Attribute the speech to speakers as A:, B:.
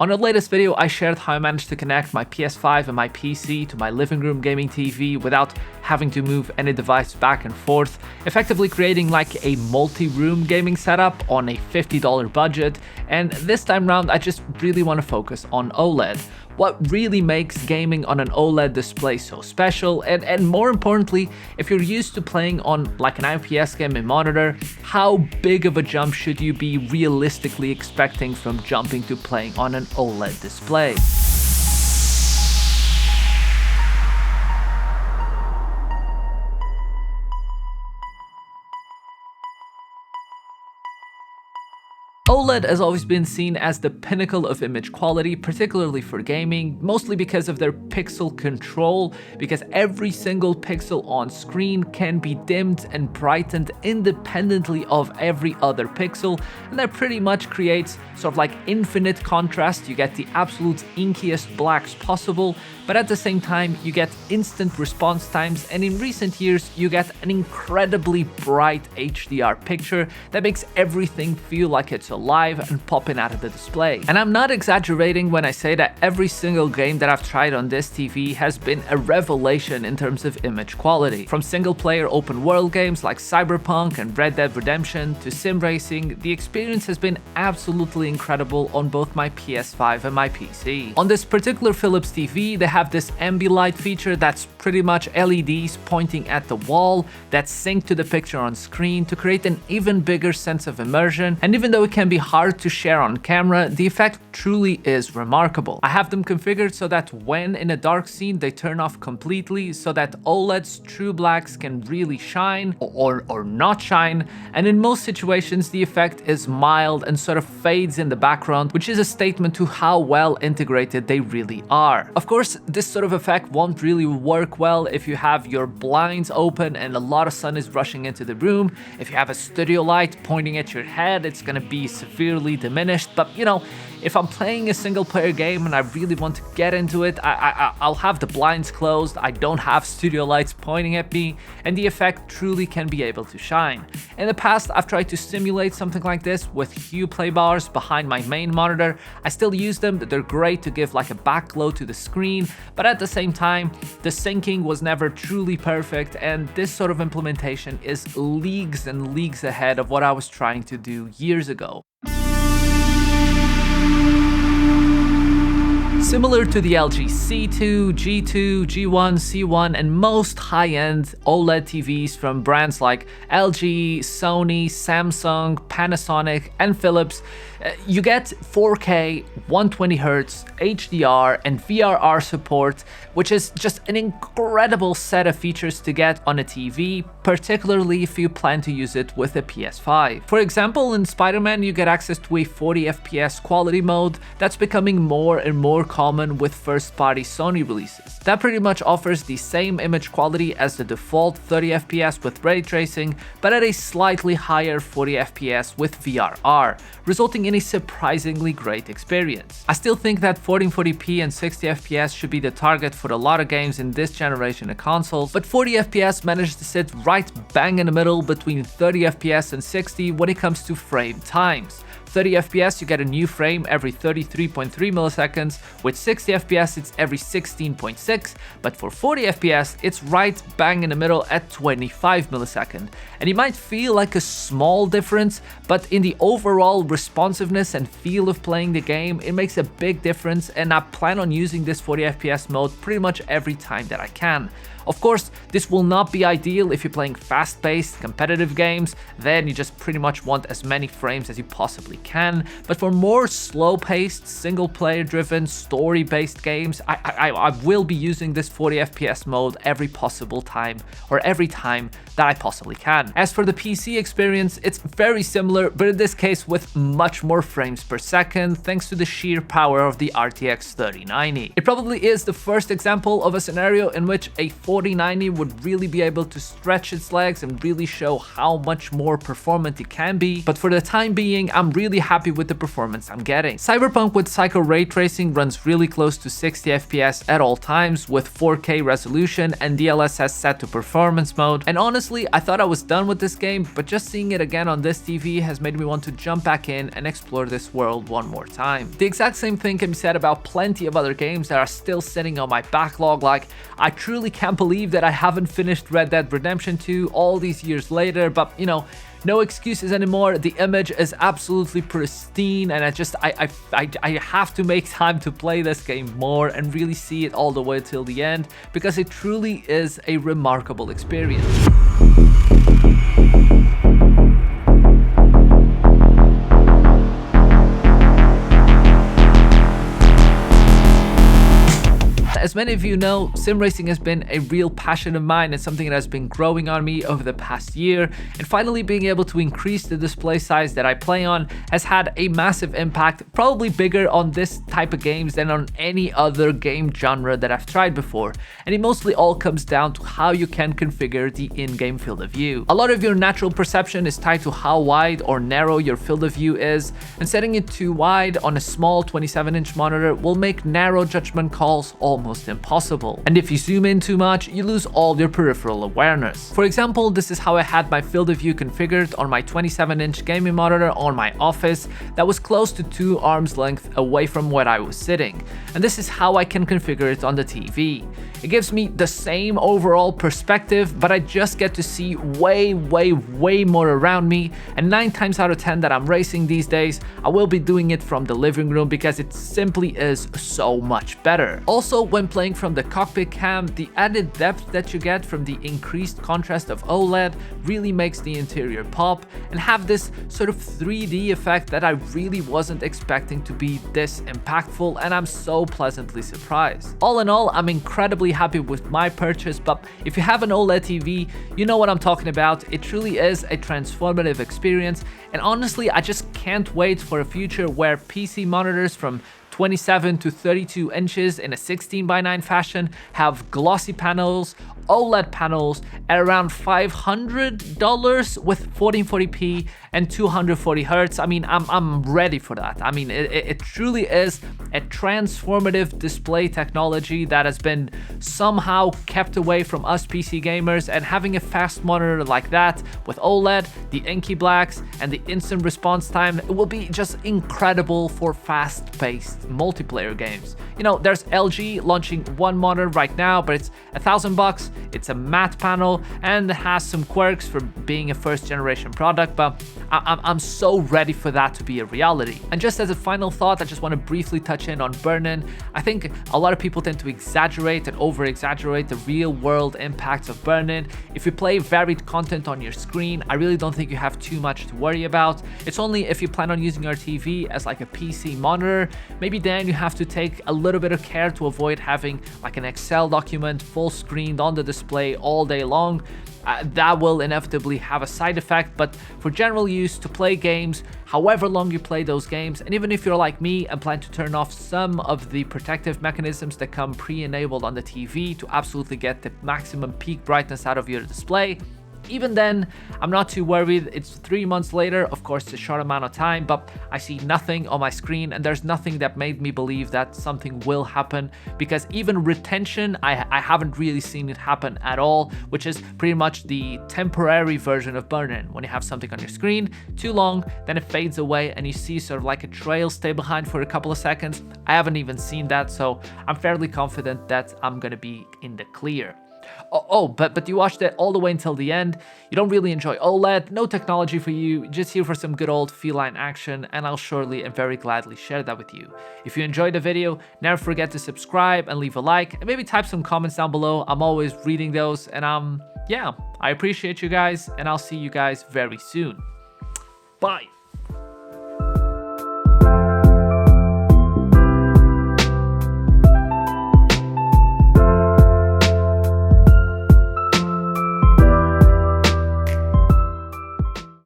A: On the latest video, I shared how I managed to connect my PS5 and my PC to my living room gaming TV without having to move any device back and forth, effectively creating like a multi-room gaming setup on a $50 budget. And this time round, I just really want to focus on OLED. What really makes gaming on an OLED display so special, and more importantly, if you're used to playing on like an IPS gaming monitor, how big of a jump should you be realistically expecting from jumping to playing on an OLED display? OLED has always been seen as the pinnacle of image quality, particularly for gaming, mostly because of their pixel control, because every single pixel on screen can be dimmed and brightened independently of every other pixel, and that pretty much creates sort of like infinite contrast. You get the absolute inkiest blacks possible, but at the same time you get instant response times, and in recent years you get an incredibly bright HDR picture that makes everything feel like it's alive and popping out of the display. And I'm not exaggerating when I say that every single game that I've tried on this TV has been a revelation in terms of image quality. From single-player open world games like Cyberpunk and Red Dead Redemption to sim racing, the experience has been absolutely incredible on both my PS5 and my PC. On this particular Philips TV, they have this Ambilight feature that's pretty much LEDs pointing at the wall that sync to the picture on screen to create an even bigger sense of immersion, and even though it can be hard to share on camera, the effect truly is remarkable. I have them configured so that when in a dark scene they turn off completely so that OLED's true blacks can really shine or not shine, and in most situations the effect is mild and sort of fades in the background, which is a statement to how well integrated they really are. Of course, this sort of effect won't really work well if you have your blinds open and a lot of sun is rushing into the room. If you have a studio light pointing at your head, it's gonna be severely diminished. But you know, if I'm playing a single player game and I really want to get into it, I'll have the blinds closed, I don't have studio lights pointing at me, and the effect truly can be able to shine. In the past, I've tried to simulate something like this with hue play bars behind my main monitor. I still use them, they're great to give like a backglow to the screen, but at the same time, the syncing was never truly perfect, and this sort of implementation is leagues and leagues ahead of what I was trying to do years ago. Similar to the LG C2, G2, G1, C1, and most high-end OLED TVs from brands like LG, Sony, Samsung, Panasonic, and Philips, you get 4K, 120Hz, HDR, and VRR support, which is just an incredible set of features to get on a TV, particularly if you plan to use it with a PS5. For example, in Spider-Man, you get access to a 40 FPS quality mode that's becoming more and more common with first-party Sony releases. That pretty much offers the same image quality as the default 30 FPS with ray tracing, but at a slightly higher 40 FPS with VRR, resulting in a surprisingly great experience. I still think that 1440p and 60 FPS should be the target for a lot of games in this generation of consoles, but 40 FPS manages to sit right bang in the middle between 30 FPS and 60 when it comes to frame times. 30 FPS, you get a new frame every 33.3 milliseconds, with 60 FPS it's every 16.6, but for 40 FPS it's right bang in the middle at 25 milliseconds. And it might feel like a small difference, but in the overall responsiveness and feel of playing the game, it makes a big difference, and I plan on using this 40 FPS mode pretty much every time that I can. Of course, this will not be ideal if you're playing fast-paced, competitive games, then you just pretty much want as many frames as you possibly can, but for more slow-paced, single-player driven, story-based games, I will be using this 40 FPS mode every possible time, or every time that I possibly can. As for the PC experience, it's very similar, but in this case with much more frames per second, thanks to the sheer power of the RTX 3090. It probably is the first example of a scenario in which a 4090 would really be able to stretch its legs and really show how much more performant it can be, but for the time being, I'm really really happy with the performance I'm getting. Cyberpunk with Psycho Ray Tracing runs really close to 60 FPS at all times with 4K resolution and DLSS set to performance mode. And honestly, I thought I was done with this game, but just seeing it again on this TV has made me want to jump back in and explore this world one more time. The exact same thing can be said about plenty of other games that are still sitting on my backlog. Like, I truly can't believe that I haven't finished Red Dead Redemption 2 all these years later, but you know, no excuses anymore. The image is absolutely pristine, and I have to make time to play this game more and really see it all the way till the end, because it truly is a remarkable experience. As many of you know, sim racing has been a real passion of mine and something that has been growing on me over the past year, and finally being able to increase the display size that I play on has had a massive impact, probably bigger on this type of games than on any other game genre that I've tried before. And it mostly all comes down to how you can configure the in-game field of view. A lot of your natural perception is tied to how wide or narrow your field of view is, and setting it too wide on a small 27-inch monitor will make narrow judgment calls almost impossible. And if you zoom in too much, you lose all your peripheral awareness. For example, this is how I had my field of view configured on my 27-inch gaming monitor on my office that was close to 2 arms length away from where I was sitting. And this is how I can configure it on the TV. It gives me the same overall perspective, but I just get to see way more around me, and 9 times out of 10 that I'm racing these days, I will be doing it from the living room because it simply is so much better. Also, when playing from the cockpit cam, the added depth that you get from the increased contrast of OLED really makes the interior pop and have this sort of 3D effect that I really wasn't expecting to be this impactful, and I'm so pleasantly surprised. All in all, I'm incredibly happy with my purchase, but if you have an OLED TV, you know what I'm talking about. It truly is a transformative experience, and honestly, I just can't wait for a future where PC monitors from 27 to 32 inches in a 16:9 fashion have glossy panels, OLED panels at around $500 with 1440p and 240 Hz. I mean, I'm ready for that. I mean, it truly is a transformative display technology that has been somehow kept away from us PC gamers, and having a fast monitor like that with OLED, the inky blacks, and the instant response time, it will be just incredible for fast-paced multiplayer games. You know, there's LG launching one monitor right now, but it's $1,000. It's a matte panel and has some quirks for being a first-generation product, but I'm so ready for that to be a reality. And just as a final thought, I just want to briefly touch in on burn-in. I think a lot of people tend to exaggerate and over-exaggerate the real-world impacts of burn-in. If you play varied content on your screen, I really don't think you have too much to worry about. It's only if you plan on using your TV as like a PC monitor, maybe then you have to take a little bit of care to avoid having like an Excel document full screened on the display all day long. That will inevitably have a side effect, but for general use to play games, however long you play those games, and even if you're like me and plan to turn off some of the protective mechanisms that come pre-enabled on the TV to absolutely get the maximum peak brightness out of your display, even then, I'm not too worried. It's 3 months later, of course, it's a short amount of time, but I see nothing on my screen, and there's nothing that made me believe that something will happen, because even retention, I haven't really seen it happen at all, which is pretty much the temporary version of burn-in. When you have something on your screen too long, then it fades away and you see sort of like a trail stay behind for a couple of seconds. I haven't even seen that, so I'm fairly confident that I'm gonna be in the clear. But you watched it all the way until the end. You don't really enjoy OLED, no technology for you, just here for some good old feline action, and I'll surely and very gladly share that with you. If you enjoyed the video, never forget to subscribe and leave a like, and maybe type some comments down below. I'm always reading those, and yeah, I appreciate you guys, and I'll see you guys very soon. Bye.